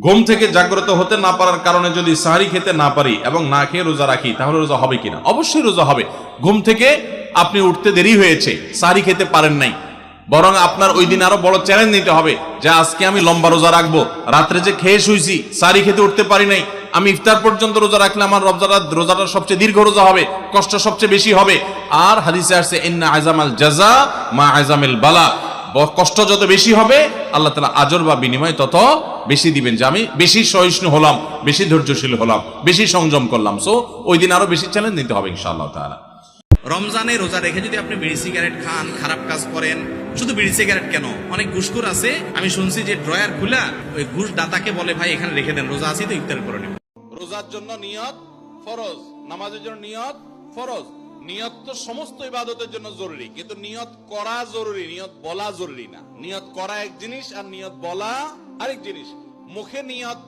ঘুম থেকে জাগ্রত হতে না পারার কারণে যদি সাহারি খেতে না পারি এবং না খেয়ে রোজা রাখি, তাহলে রোজা হবে কিনা? অবশ্যই রোজা হবে। ঘুম থেকে আপনি উঠতে দেরি হয়েছে, সাহারি খেতে পারেন নাই, বরং আপনার ওই দিন আরো বড় চ্যালেঞ্জ নিতে হবে যে আজকে আমি লম্বা রোজা রাখবো। রাত্রে যে খেয়ে শুইছি, সাহারি খেতে উঠতে পারি নাই, আমি ইফতার পর্যন্ত রোজা রাখলে আমার রোজাটা সবচেয়ে দীর্ঘ রোজা হবে, কষ্ট সবচেয়ে বেশি হবে। আর হাদিসে আসছে ইন্না আযামাল জাযা মা আযামিল বালা, কষ্ট যত বেশি হবে আল্লাহ তাআলা আজর বা বিনিময় তত বেশি দিবেন। যে আমি বেশি সহিষ্ণু হলাম, বেশি ধৈর্যশীল হলাম, বেশি সংযম করলাম, সো ওই দিন আরো বেশি চ্যালেঞ্জ নিতে হবে ইনশাআল্লাহ তাআলা। রমজানে রোজা রেখে যদি আপনি বিড়ি সিগারেট খান, খারাপ কাজ করেন, শুধু বিড়ি সিগারেট কেন, অনেক ঘুষখোর আছে, আমি শুনছি যে ড্রয়ার খুলা ওই ঘুষ দাতাকে বলে ভাই এখানে রেখে দেন, রোজা আছি তো ইফতার করে নেব। রোজার জন্য নিয়ত ফরজ, নামাজের জন্য নিয়ত ফরজ। নিয়ত তো সমস্ত ইবাদতের জন্য জরুরি, কিন্তু নিয়ত করা জরুরি, নিয়ত বলা জরুরি না। নিয়ত করা এক জিনিস আর নিয়ত বলা আরেক জিনিস। মুখে নিয়ত